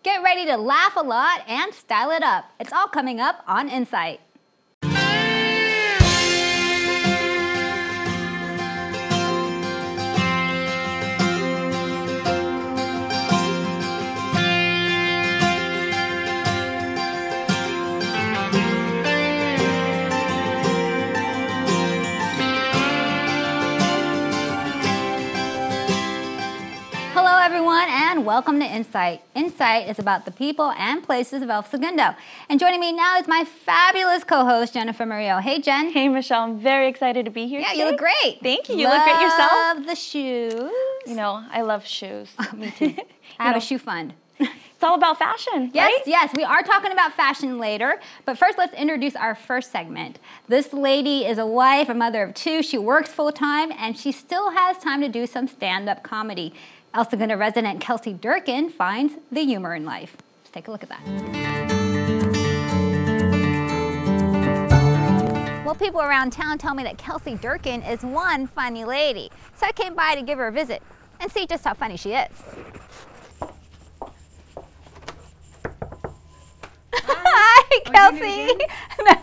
Get ready to laugh a lot and style it up. It's all coming up on Insight. Hello everyone and welcome to Insight. Insight is about the people and places of El Segundo. And joining me now is my fabulous co-host, Jennifer Murillo. Hey Jen. Hey Michelle, I'm very excited to be here today. You look great. Thank you. You look great yourself. Love the shoes. You know, I love shoes. Me too. I have a shoe fund. It's all about fashion, yes, right? Yes, we are talking about fashion later, but first let's introduce our first segment. This lady is a wife, a mother of two, she works full-time, and she still has time to do some stand-up comedy. El Segundo resident Kelsey Durkin finds the humor in life. Let's take a look at that. Well, people around town tell me that Kelsey Durkin is one funny lady, so I came by to give her a visit and see just how funny she is. Hi, Kelsey. No.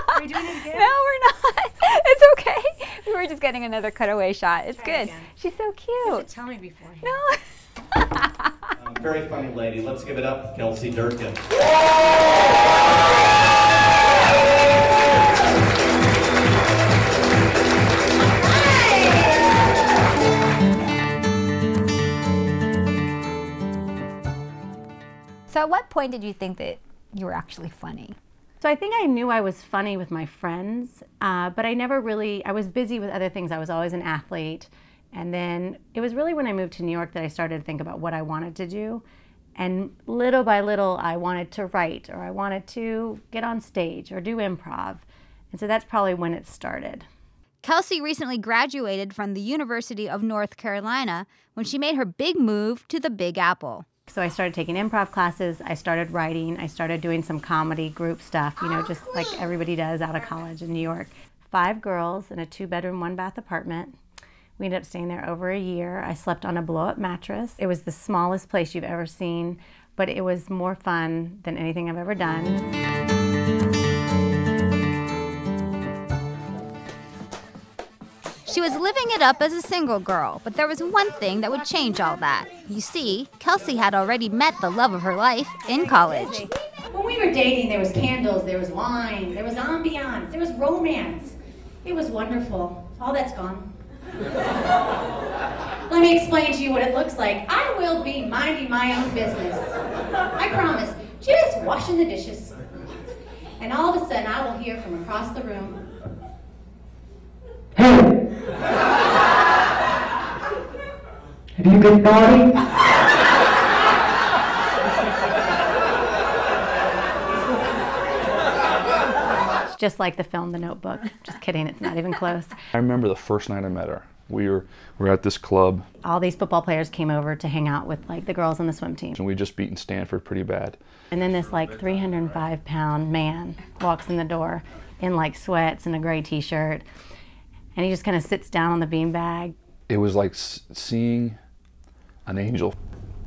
Are we doing it again? No, we're not. It's okay. We were just getting another cutaway shot. It's good. Again. She's so You cute. have to tell me beforehand. No. Very funny lady. Let's give it up, Kelsey Durkin. So at what point did you think that you were actually funny? So I think I knew I was funny with my friends, but I never really, I was busy with other things. I was always an athlete. And then it was really when I moved to New York that I started to think about what I wanted to do. And little by little, I wanted to write, or I wanted to get on stage or do improv. And so that's probably when it started. Kelsey recently graduated from the University of North Carolina when she made her big move to the Big Apple. So I started taking improv classes, I started writing, I started doing some comedy group stuff, you know, just like everybody does out of college in New York. 5 girls in a 2-bedroom, 1-bath apartment. We ended up staying there over a year. I slept on a blow-up mattress. It was the smallest place you've ever seen, but it was more fun than anything I've ever done. She was living it up as a single girl, but there was one thing that would change all that. You see, Kelsey had already met the love of her life in college. When we were dating, there was candles, there was wine, there was ambiance, there was romance. It was wonderful. All that's gone. Let me explain to you what it looks like. I will be minding my own business. I promise. Just washing the dishes. And all of a sudden, I will hear from across the room, "Hey! Have you been naughty?" It's just like the film The Notebook. Just kidding, it's not even close. I remember the first night I met her. We were at this club. All these football players came over to hang out with like the girls on the swim team. And we just beaten Stanford pretty bad. And then this like 305-pound man walks in the door in like sweats and a gray t-shirt. And he just kind of sits down on the beanbag. It was like seeing an angel.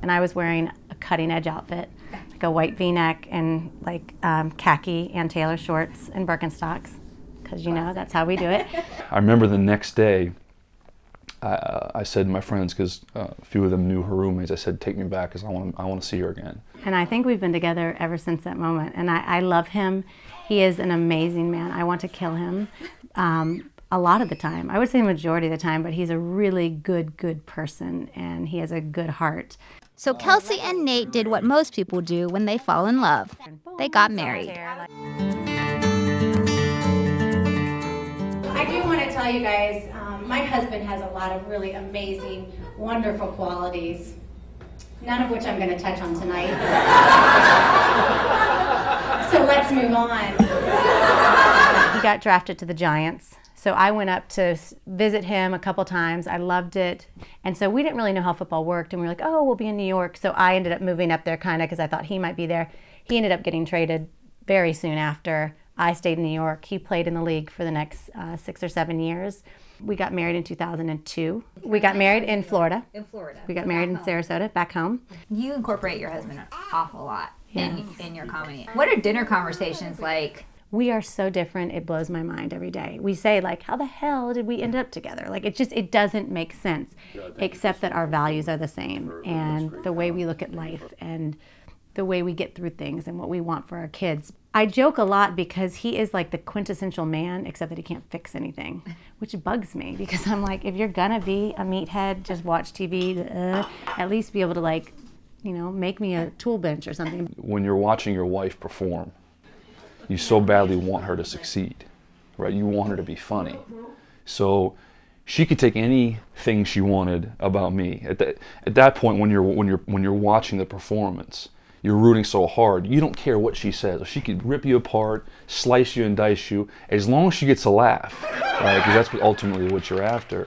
And I was wearing a cutting-edge outfit, like a white V-neck and like khaki and Taylor shorts and Birkenstocks, because you know that's how we do it. I remember the next day, I said to my friends, because a few of them knew her roommates, I said, "Take me back, because I want to see her again." And I think we've been together ever since that moment. And I love him. He is an amazing man. I want to kill him. A lot of the time. I would say majority of the time, but he's a really good person, and he has a good heart. So Kelsey and Nate did what most people do when they fall in love. They got married. I do want to tell you guys, my husband has a lot of really amazing, wonderful qualities, none of which I'm going to touch on tonight. So let's move on. He got drafted to the Giants. So I went up to visit him a couple times. I loved it. And so we didn't really know how football worked. And we were like, oh, we'll be in New York. So I ended up moving up there kind of because I thought he might be there. He ended up getting traded very soon after. I stayed in New York. He played in the league for the next 6 or 7 years. We got married in 2002. We got married in Florida. In Florida. We got married in Sarasota, back home. You incorporate your husband an awful lot in your comedy. What are dinner conversations like? We are so different, it blows my mind every day. We say like, how the hell did we end up together? Like it doesn't make sense, except that our values are the same and the way we look at life and the way we get through things and what we want for our kids. I joke a lot because he is like the quintessential man, except that he can't fix anything, which bugs me because I'm like, if you're gonna be a meathead, just watch TV, at least be able to like, you know, make me a tool bench or something. When you're watching your wife perform, you so badly want her to succeed, right? You want her to be funny. So she could take anything she wanted about me. At that point, when you're watching the performance, you're rooting so hard. You don't care what she says. She could rip you apart, slice you and dice you, as long as she gets a laugh, right? Because that's ultimately what you're after.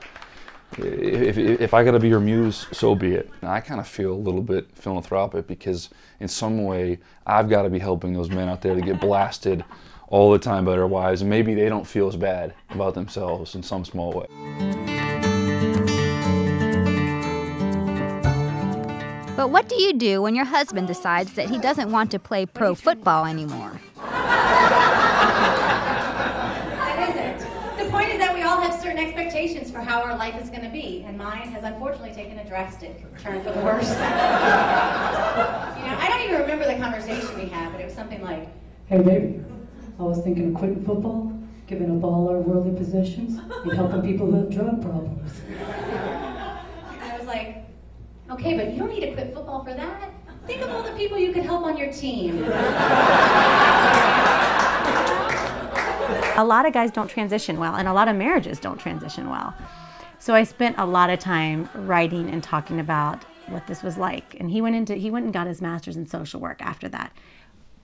If I gotta be your muse, so be it. I kind of feel a little bit philanthropic because in some way I've got to be helping those men out there to get blasted all the time by their wives, and maybe they don't feel as bad about themselves in some small way. But what do you do when your husband decides that he doesn't want to play pro football anymore? Certain expectations for how our life is going to be, and mine has unfortunately taken a drastic turn for the worse. You know, I don't even remember the conversation we had, but it was something like, Hey baby, I was thinking of quitting football, giving up all our worldly possessions, and helping people who have drug problems. And I was like, okay, but you don't need to quit football for that. Think of all the people you could help on your team. A lot of guys don't transition well, and a lot of marriages don't transition well. So I spent a lot of time writing and talking about what this was like. And he went and got his master's in social work after that.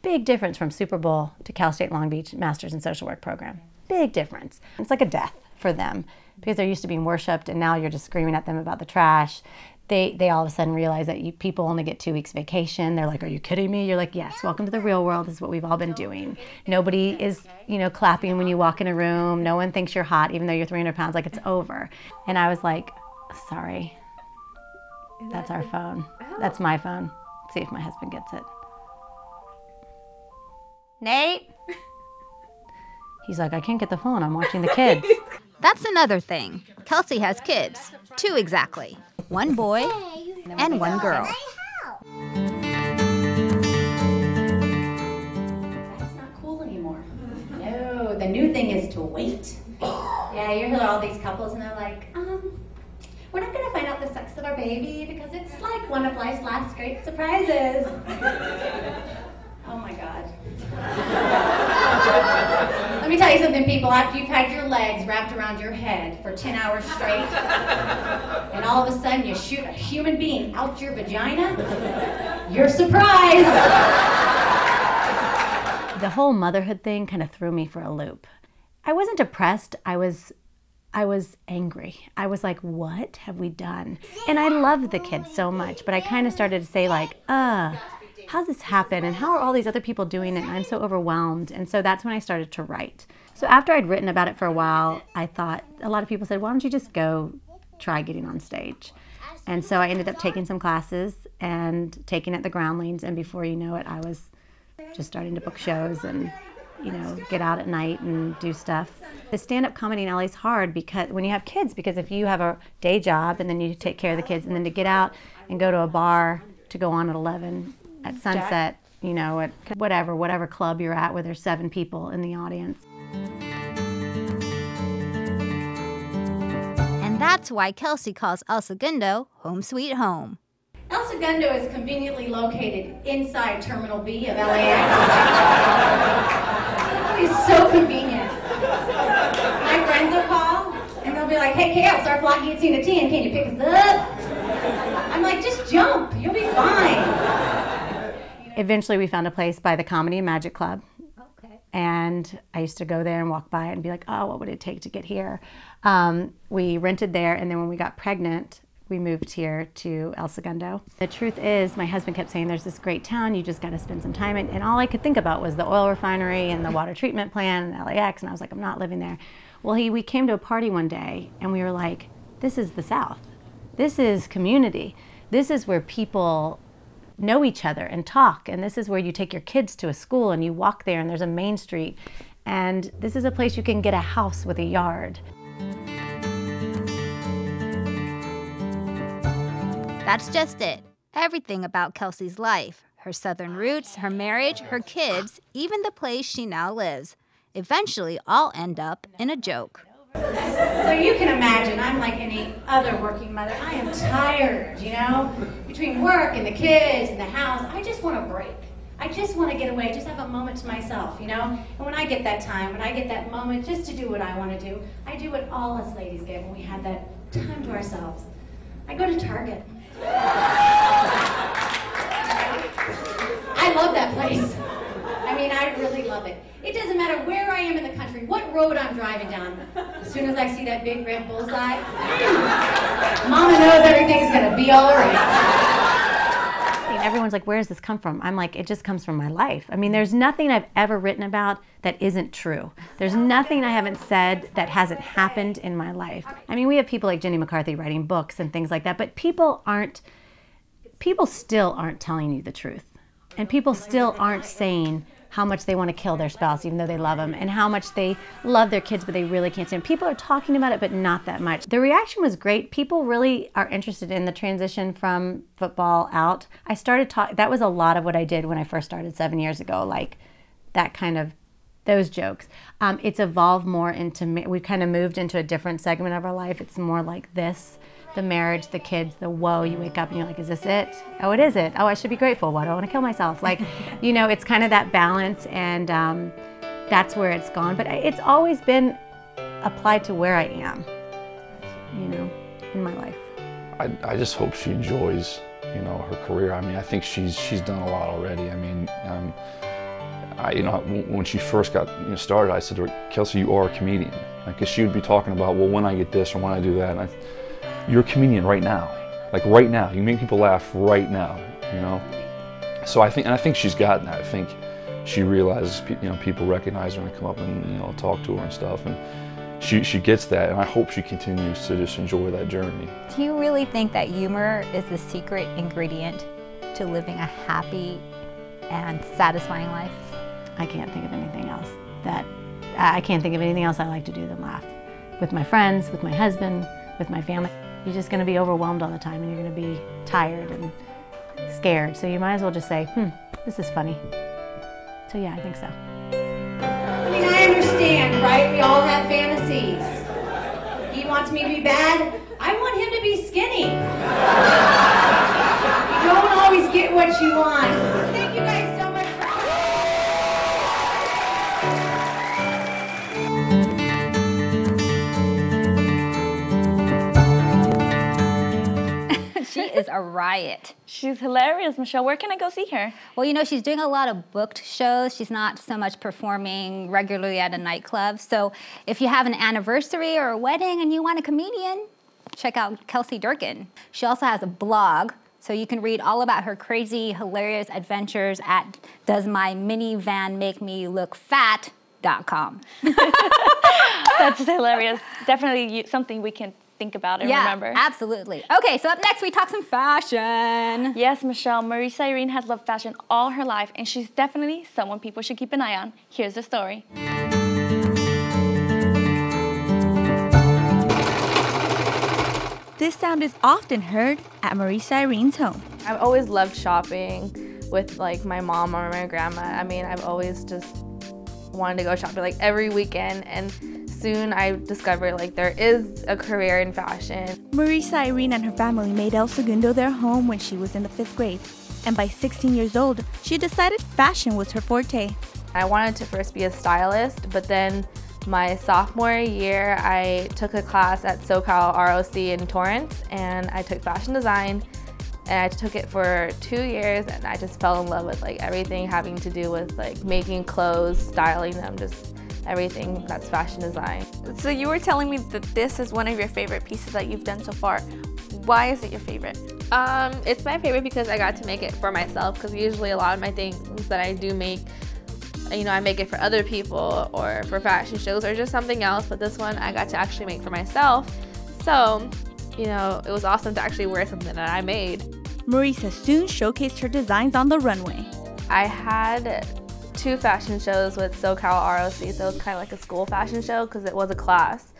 Big difference from Super Bowl to Cal State Long Beach master's in social work program. Big difference. It's like a death for them because they're used to being worshipped, and now you're just screaming at them about the trash. They all of a sudden realize that people only get 2 weeks vacation. They're like, are you kidding me? You're like, yes, welcome to the real world. This is what we've all been doing. Nobody is, you know, clapping when you walk in a room. No one thinks you're hot, even though you're 300 pounds, like it's over. And I was like, sorry, that's our phone. That's my phone. Let's see if my husband gets it. Nate? He's like, I can't get the phone. I'm watching the kids. That's another thing. Kelsey has kids. 2 exactly. 1 boy and 1 girl. That's not cool anymore. No, the new thing is to wait. Yeah, you hear all these couples and they're like, we're not going to find out the sex of our baby because it's like one of life's last great surprises. Oh my God. Let me tell you something, people. After you've had your legs wrapped around your head for 10 hours straight, and all of a sudden you shoot a human being out your vagina, you're surprised. The whole motherhood thing kind of threw me for a loop. I wasn't depressed. I was angry. I was like, what have we done? And I loved the kids so much, but I kind of started to say like, how's this happen? And how are all these other people doing it? And I'm so overwhelmed. And so that's when I started to write. So after I'd written about it for a while, I thought, a lot of people said, why don't you just go try getting on stage? And so I ended up taking some classes and taking at the Groundlings. And before you know it, I was just starting to book shows and, you know, get out at night and do stuff. The stand-up comedy in LA is hard because when you have kids, because if you have a day job and then you take care of the kids and then to get out and go to a bar to go on at 11 at sunset, you know, at whatever club you're at where there's 7 people in the audience. And that's why Kelsey calls El Segundo home sweet home. El Segundo is conveniently located inside Terminal B of LAX. It's so convenient. My friends will call and they'll be like, hey, Kels, our flight gets you to 10. Can you pick us up? I'm like, just jump. You'll be fine. Eventually we found a place by the Comedy and Magic Club. Okay. And I used to go there and walk by it and be like, oh, what would it take to get here? We rented there, and then when we got pregnant, we moved here to El Segundo. The truth is, my husband kept saying, there's this great town, you just got to spend some time in. And all I could think about was the oil refinery and the water treatment plant and LAX, and I was like, I'm not living there. Well, we came to a party one day, and we were like, this is the South. This is community. This is where people know each other and talk, and this is where you take your kids to a school and you walk there and there's a main street, and this is a place you can get a house with a yard. That's just it. Everything about Kelsey's life, her Southern roots, her marriage, her kids, even the place she now lives, eventually all end up in a joke. So you can imagine, I'm like any other working mother. I am tired, you know? Between work and the kids and the house, I just want a break. I just want to get away, just have a moment to myself, you know? And when I get that time, when I get that moment just to do what I want to do, I do what all us ladies get when we have that time to ourselves. I go to Target. I love that place. I mean, I really love it. It doesn't matter where I am in the country, what road I'm driving down. As soon as I see that big red bullseye, Mama knows everything's gonna be all right. Everyone's like, where does this come from? I'm like, it just comes from my life. I mean, there's nothing I've ever written about that isn't true. There's nothing I haven't said that hasn't happened in my life. I mean, we have people like Jenny McCarthy writing books and things like that, but people still aren't telling you the truth. And people still aren't saying how much they want to kill their spouse even though they love them, and how much they love their kids but they really can't stand them. People are talking about it, but not that much. The reaction was great. People really are interested in the transition from football out. I started talking, that was a lot of what I did when I first started 7 years ago, like that kind of, those jokes. It's evolved more into, we've kind of moved into a different segment of our life. It's more like this. The marriage, the kids, the whoa, you wake up and you're like, is this it? Oh, it is it. Oh, I should be grateful. Why do I want to kill myself? Like, you know, it's kind of that balance, and that's where it's gone. But it's always been applied to where I am, you know, in my life. I just hope she enjoys, you know, her career. I mean, I think she's done a lot already. I mean, you know, when she first got started, I said to her, Kelsey, you are a comedian. Because she would be talking about, well, when I get this or when I do that. And you're a comedian right now, like right now. You make people laugh right now, you know. So I think she's gotten that. I think she realizes, you know, people recognize her and come up and, you know, talk to her and stuff, and she gets that. And I hope she continues to just enjoy that journey. Do you really think that humor is the secret ingredient to living a happy and satisfying life? I can't think of anything else I can't think of anything else I like to do than laugh with my friends, with my husband, with my family. You're just going to be overwhelmed all the time, and you're going to be tired and scared. So you might as well just say, this is funny. So yeah, I think so. I mean, I understand, right? We all have fantasies. He wants me to be bad. I want him to be skinny. You don't always get what you want. Thank you guys so much for She is a riot. She's hilarious, Michelle. Where can I go see her? Well, you know, she's doing a lot of booked shows. She's not so much performing regularly at a nightclub. So if you have an anniversary or a wedding and you want a comedian, check out Kelsey Durkin. She also has a blog, so you can read all about her crazy, hilarious adventures at doesmyminivannmakemeloookfat.com. That's hilarious. Definitely something we can think about and remember. Absolutely. Okay, so up next we talk some fashion. Yes, Michelle, Mariesa Irene has loved fashion all her life, and she's definitely someone people should keep an eye on. Here's the story. This sound is often heard at Mariesa Irene's home. I've always loved shopping with like my mom or my grandma. I mean, I've always just wanted to go shopping like every weekend, and soon I discovered like there is a career in fashion. Mariesa Irene and her family made El Segundo their home when she was in the 5th grade. And by 16 years old, she decided fashion was her forte. I wanted to first be a stylist, but then my sophomore year, I took a class at SoCal ROC in Torrance, and I took fashion design, and I took it for 2 years, and I just fell in love with like everything having to do with like making clothes, styling them, just everything that's fashion design. So you were telling me that this is one of your favorite pieces that you've done so far. Why is it your favorite? It's my favorite because I got to make it for myself, because usually a lot of my things that I do make, you know, I make it for other people or for fashion shows or just something else, but this one I got to actually make for myself. So, you know, it was awesome to actually wear something that I made. Mariesa soon showcased her designs on the runway. I had 2 fashion shows with SoCal ROC, so it was kind of like a school fashion show because it was a class.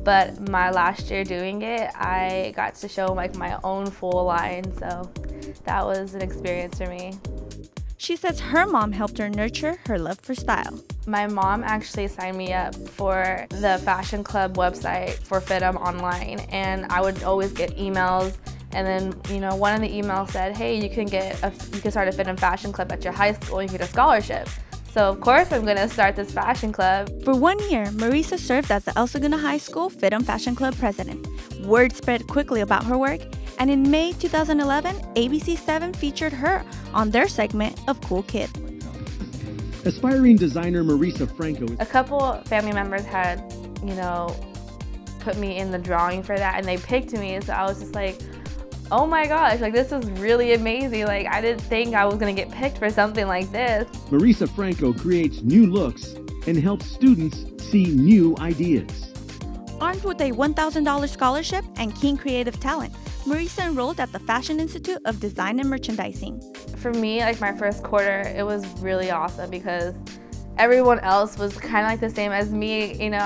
But my last year doing it, I got to show like my own full line, so that was an experience for me. She says her mom helped her nurture her love for style. My mom actually signed me up for the Fashion Club website for FITM online, and I would always get emails. And then, you know, one of the emails said, hey, you can start a FITM Fashion Club at your high school and you get a scholarship. So of course I'm gonna start this fashion club. For 1 year, Mariesa served as the El Segundo High School FITM Fashion Club president. Word spread quickly about her work, and in May 2011, ABC7 featured her on their segment of Cool Kid. Aspiring designer Mariesa Franco. A couple family members had, you know, put me in the drawing for that, and they picked me, so I was just like, oh my gosh, like this is really amazing. Like I didn't think I was gonna get picked for something like this. Mariesa Franco creates new looks and helps students see new ideas. Armed with a $1,000 scholarship and keen creative talent, Mariesa enrolled at the Fashion Institute of Design and Merchandising. For me, like my first quarter, it was really awesome because everyone else was kind of like the same as me. You know,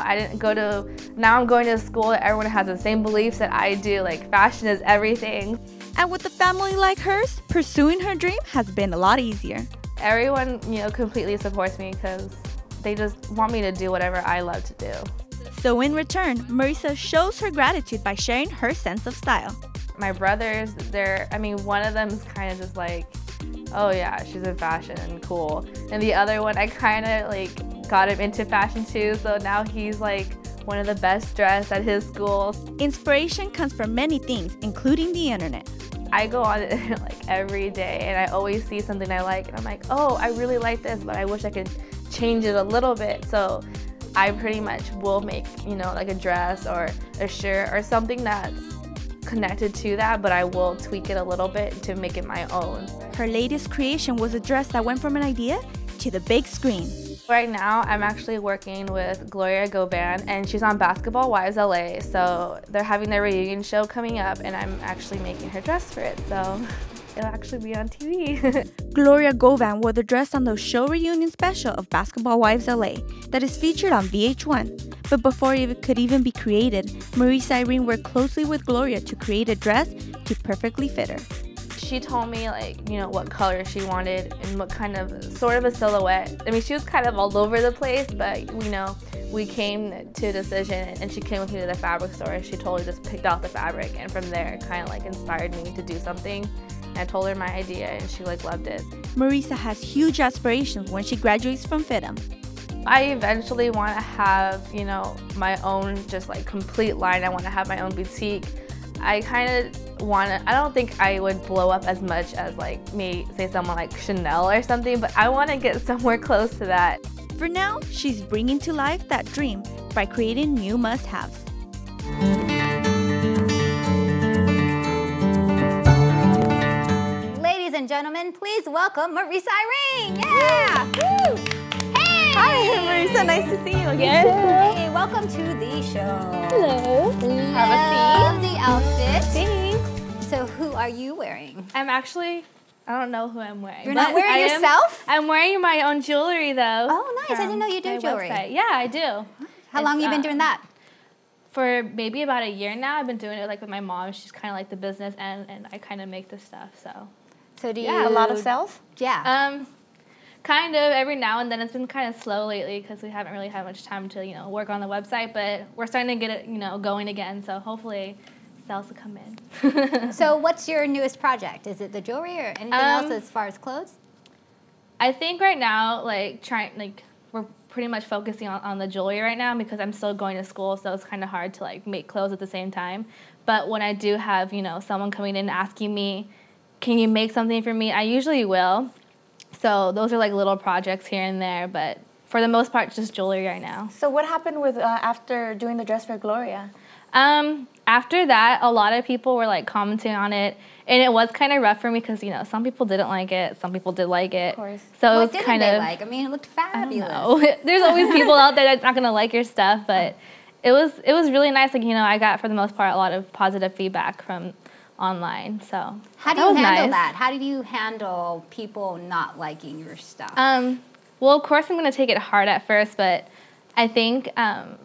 now I'm going to school that everyone has the same beliefs that I do, like fashion is everything. And with a family like hers, pursuing her dream has been a lot easier. Everyone, you know, completely supports me because they just want me to do whatever I love to do. So in return, Mariesa shows her gratitude by sharing her sense of style. My brothers, one of them is kind of just like, oh yeah, she's in fashion and cool. And the other one, I kind of like got him into fashion too, so now he's like one of the best dressed at his school. Inspiration comes from many things, including the internet. I go on it like every day and I always see something I like and I'm like, oh, I really like this, but I wish I could change it a little bit. So I pretty much will make, you know, like a dress or a shirt or something that's connected to that, but I will tweak it a little bit to make it my own. Her latest creation was a dress that went from an idea to the big screen. Right now, I'm actually working with Gloria Govan, and she's on Basketball Wives LA, so they're having their reunion show coming up, and I'm actually making her dress for it, so it'll actually be on TV. Gloria Govan wore the dress on the show reunion special of Basketball Wives LA that is featured on VH1. But before it could even be created, Mariesa Irene worked closely with Gloria to create a dress to perfectly fit her. She told me, like, you know, what color she wanted and what kind of, sort of a silhouette. I mean, she was kind of all over the place, but, you know, we came to a decision and she came with me to the fabric store and she totally just picked out the fabric, and from there it kind of like inspired me to do something. And I told her my idea and she like loved it. Mariesa has huge aspirations when she graduates from FITM. I eventually want to have, you know, my own just like complete line. I want to have my own boutique. I kind of want to, I don't think I would blow up as much as like say someone like Chanel or something, but I want to get somewhere close to that. For now, she's bringing to life that dream by creating new must-haves. Ladies and gentlemen, please welcome Mariesa Irene. Yeah! Woo! Hey! Hi, Mariesa. Nice to see you again. Hey, welcome to the show. Hello. Have a seat. The outfit. Thanks. So, who are you wearing? I'm actually, I don't know who I'm wearing. You're not wearing yourself? I'm wearing my own jewelry though. Oh, nice. I didn't know you do jewelry. Website. Yeah, I do. How long have you been doing that? For maybe about a year now. I've been doing it like with my mom. She's kind of like the business and I kind of make the stuff, so. So do you? Yeah, a lot of sales? Yeah. Kind of every now and then. It's been kind of slow lately because we haven't really had much time to, you know, work on the website, but we're starting to get it, you know, going again, so hopefully sales will come in. So what's your newest project? Is it the jewelry or anything else as far as clothes? I think right now, we're pretty much focusing on the jewelry right now because I'm still going to school, so it's kind of hard to like make clothes at the same time. But when I do have, you know, someone coming in asking me, can you make something for me? I usually will. So those are like little projects here and there, but for the most part, just jewelry right now. So what happened with after doing the dress for Gloria? after that, a lot of people were like commenting on it, and it was kind of rough for me because, you know, some people didn't like it, some people did like it. Of course. So What it was didn't kind they of like? I mean, it looked fabulous. I don't know. There's always people out there that's not gonna like your stuff, but it was really nice. Like, you know, I got for the most part a lot of positive feedback from online. So how do you handle that? How do you handle people not liking your stuff? Well, of course, I'm gonna take it hard at first, but I think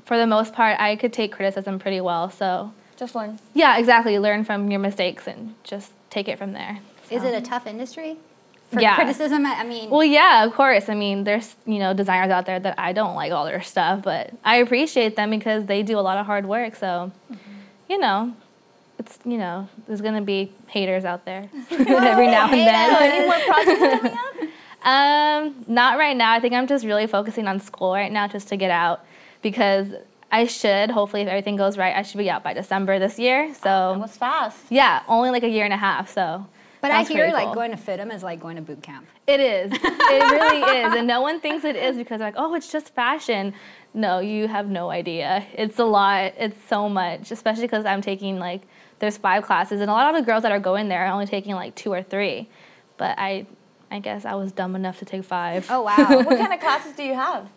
for the most part, I could take criticism pretty well. So just learn. Yeah, exactly. Learn from your mistakes and just take it from there. So. Is it a tough industry? For criticism, I mean. Well, yeah, of course. I mean, there's, you know, designers out there that I don't like all their stuff, but I appreciate them because they do a lot of hard work. So, you know, it's, you know, there's gonna be haters out there every now and then. Any more projects coming up? Not right now. I think I'm just really focusing on school right now just to get out because I should, hopefully if everything goes right, I should be out by December this year. So that was fast. Yeah, only like a year and a half, so. But I hear like going to FITM is like going to boot camp. It is. It really is. And no one thinks it is because they're like, oh, it's just fashion. No, you have no idea. It's a lot. It's so much, especially because I'm taking like, there's 5 classes and a lot of the girls that are going there are only taking like 2 or 3. But I guess I was dumb enough to take 5. Oh, wow. What kind of classes do you have?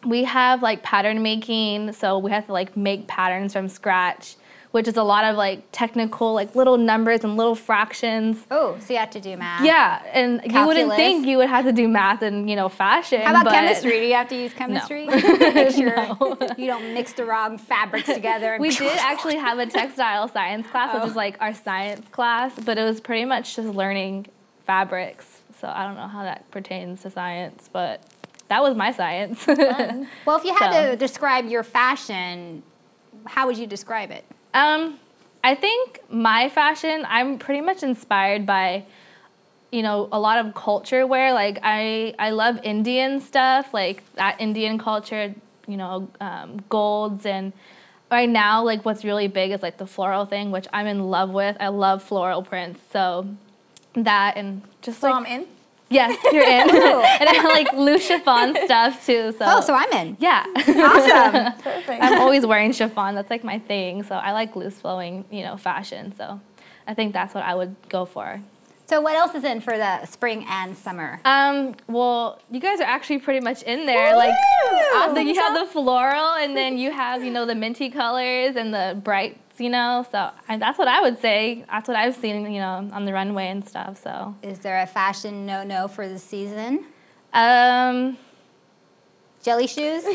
We have like pattern making. So we have to like make patterns from scratch, which is a lot of like technical, like little numbers and little fractions. Oh, so you have to do math. Yeah, and Calculus. You wouldn't think you would have to do math and, you know, fashion. How about chemistry? Do you have to use chemistry? No. Make sure you don't mix the wrong fabrics together. We did actually have a textile science class, which is like our science class, but it was pretty much just learning fabrics. So I don't know how that pertains to science, but that was my science. Well, if you had to describe your fashion, how would you describe it? I think my fashion, I'm pretty much inspired by, you know, a lot of culture wear. Like I love Indian stuff, like that Indian culture, you know, golds, and right now, like what's really big is like the floral thing, which I'm in love with. I love floral prints, so that and just so like. I'm in? Yes, you're in. And I like loose chiffon stuff too. So I'm in. Yeah. Awesome. Perfect. I'm always wearing chiffon. That's like my thing. So I like loose flowing, you know, fashion. So I think that's what I would go for. So what else is in for the spring and summer? Well, you guys are actually pretty much in there. Woo! Like, Awesome. so you have the floral, and then you have, you know, the minty colors and the brights, you know. So that's what I would say. That's what I've seen, you know, on the runway and stuff. So. Is there a fashion no-no for the season? Jelly shoes?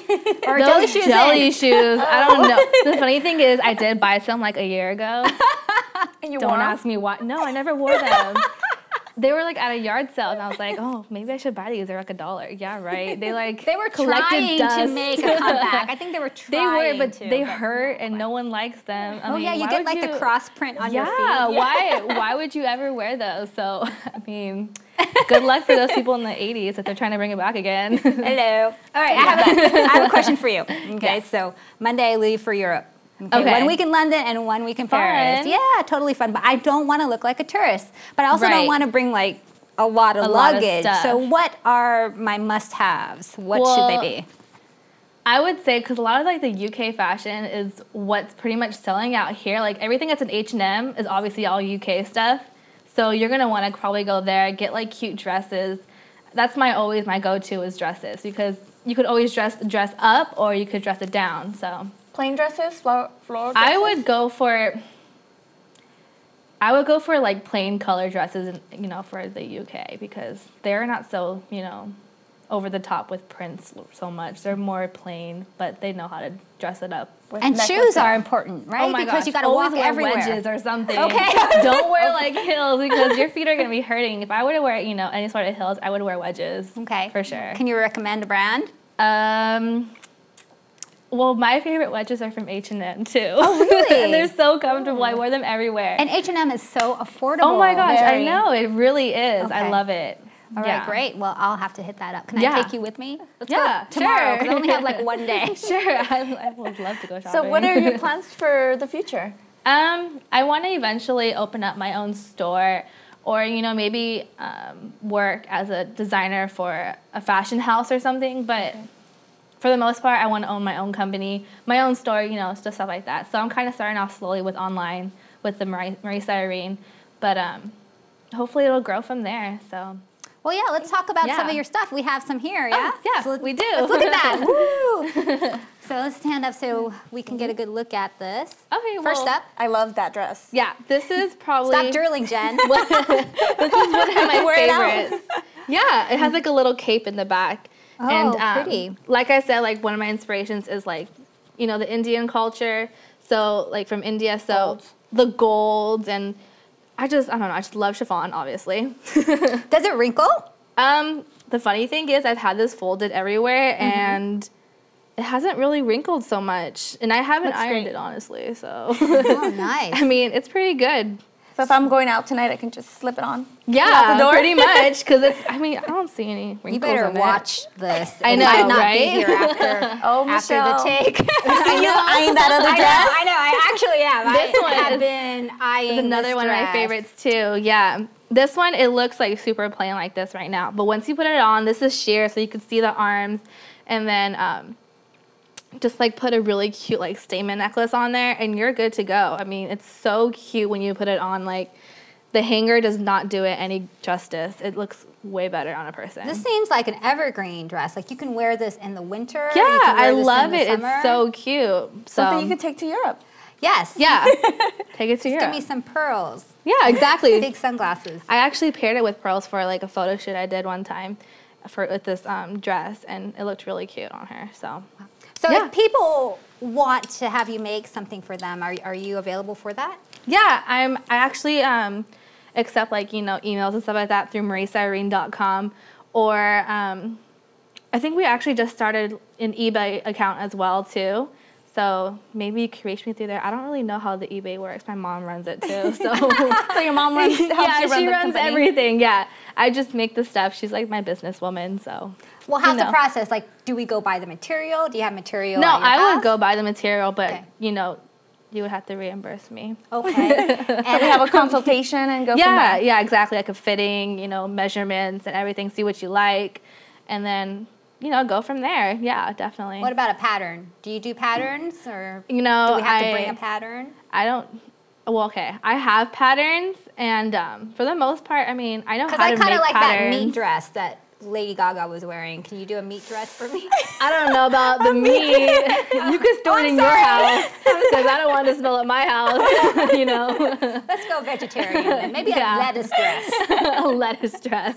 Or jelly shoes? Jelly shoes. I don't know. The funny thing is, I did buy some like a year ago. And you Don't ask me why. No, I never wore them. They were like at a yard sale, and I was like, oh, maybe I should buy these. They're like $1. Yeah, right. They like they were trying to make a comeback. I think they were trying. They were, but they hurt, and no one likes them. I mean, yeah, you get like the cross print on your feet. Yeah, why would you ever wear those? So, I mean, good luck for those people in the 80s if they're trying to bring it back again. Hello. All right, I have a question for you. Okay, Yes. so Monday I leave for Europe. Okay. 1 week in London and 1 week in Paris. Yeah, totally fun. But I don't want to look like a tourist. But I also don't want to bring like a lot of luggage. So what are my must-haves? What should they be? I would say, because a lot of like the UK fashion is what's pretty much selling out here. Like everything that's in H&M is obviously all UK stuff. So you're going to want to probably go there, get like cute dresses. That's always my go-to is dresses, because you could always dress up or you could dress it down. So. Plain dresses, floral dresses? I would go for like plain color dresses, you know, for the UK, because they're not so, you know, over the top with prints so much. They're more plain, but they know how to dress it up. And shoes are important, right? Oh my because gosh. you got to walk wear everywhere. Wedges or something. Okay. Don't wear like heels, because your feet are going to be hurting. If I were to wear, you know, any sort of heels, I would wear wedges. Okay. For sure. Can you recommend a brand? Well, my favorite wedges are from H&M too. Oh, really? And they're so comfortable. I wear them everywhere. And H&M is so affordable. Oh my gosh, I know. It really is. Okay. I love it. All right, great. Well, I'll have to hit that up. Can I take you with me? Let's go tomorrow, because I only have like 1 day. Sure, I would love to go shopping. So what are your plans for the future? I want to eventually open up my own store, or, you know, maybe work as a designer for a fashion house or something. But for the most part, I want to own my own company, my own store, you know, stuff like that. So I'm kind of starting off slowly with online with the Mariesa Irene, but hopefully it'll grow from there. So. Well, yeah, let's talk about some of your stuff. We have some here, yeah? Oh, yeah, so we do. Let's look at that. Woo! So let's stand up so we can get a good look at this. Okay, well. First up. I love that dress. Yeah, this is probably. Stop drooling, Jen. This is one of my favorites. Yeah, it has like a little cape in the back. Oh, and, pretty. Like I said, like one of my inspirations is like, you know, the Indian culture. So like from India, so the golds and I don't know, I just love chiffon, obviously. Does it wrinkle? The funny thing is I've had this folded everywhere and it hasn't really wrinkled so much. And I haven't ironed it, honestly, so. Oh, nice. I mean, it's pretty good. So if I'm going out tonight, I can just slip it on? Yeah, out the door? pretty much, because it's, I mean, I don't see any wrinkles. You better in it. watch this. I know, might not right? be here after, after the take. I know. Eyeing that other dress? I know, I actually am. This one have is- been eyeing It's another this one of my dress. favorites too, yeah. This one, it looks like super plain like this right now, but once you put it on, this is sheer, so you can see the arms, and then just like put a really cute like statement necklace on there, and you're good to go. I mean, it's so cute when you put it on. Like, the hanger does not do it any justice. It looks way better on a person. This seems like an evergreen dress. Like you can wear this in the winter. Yeah, you can wear I this love in the it. summer. It's so cute. Something you could take to Europe. Yes. Yeah, take it to Europe. Give me some pearls. Yeah, exactly. Big sunglasses. I actually paired it with pearls for like a photo shoot I did one time with this dress, and it looked really cute on her. So So if people want to have you make something for them, are you available for that? yeah, I actually accept like, you know, emails and stuff like that through MariesaIrene.com, or I think we actually just started an eBay account as well too. So maybe you can reach me through there. I don't really know how the eBay works. My mom runs it too. So, So your mom runs, helps yeah, you run she the runs company. everything. Yeah, I just make the stuff. She's like my businesswoman. So. Well, how's You the know. process? Like, do we go buy the material? Do you have material No, at your I house? would go buy the material, but Okay. you know, you would have to reimburse me. Okay. And we have a consultation and go from Yeah, there. yeah, exactly. Like a fitting, you know, measurements and everything. See what you like, and then you know, go from there. Yeah, definitely. What about a pattern? Do you do patterns, or You know, do we have to bring a pattern? I don't. Well, okay. I have patterns, and for the most part, I mean, I know how to Because I make kind of like patterns. that meat dress that Lady Gaga was wearing. Can you do a meat dress for me? I don't know about the meat. You could store it in your house, because I don't want to smell at my house. You know. Let's go vegetarian then. Maybe Yeah. a lettuce dress. A lettuce dress.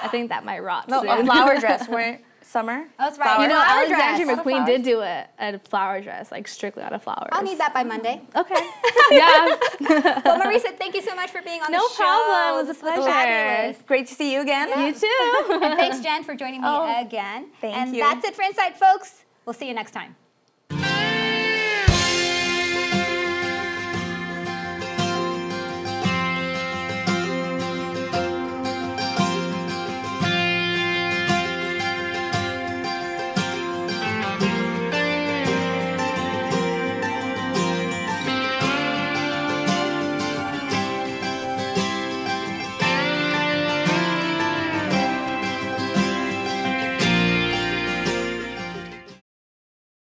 I think that might rot. No, soon. a flower dress. We're summer. Oh, that's right. You know, Flower Alexandra dress. McQueen did do a flower dress, like strictly out of flowers. I'll need that by Monday. Okay. Yeah. Well, Mariesa, thank you so much for being on No the show. problem. It was a This pleasure. fabulous. Great to see you again. You too. And thanks, Jen, for joining me again. thank and you. that's it for Insight, folks. We'll see you next time.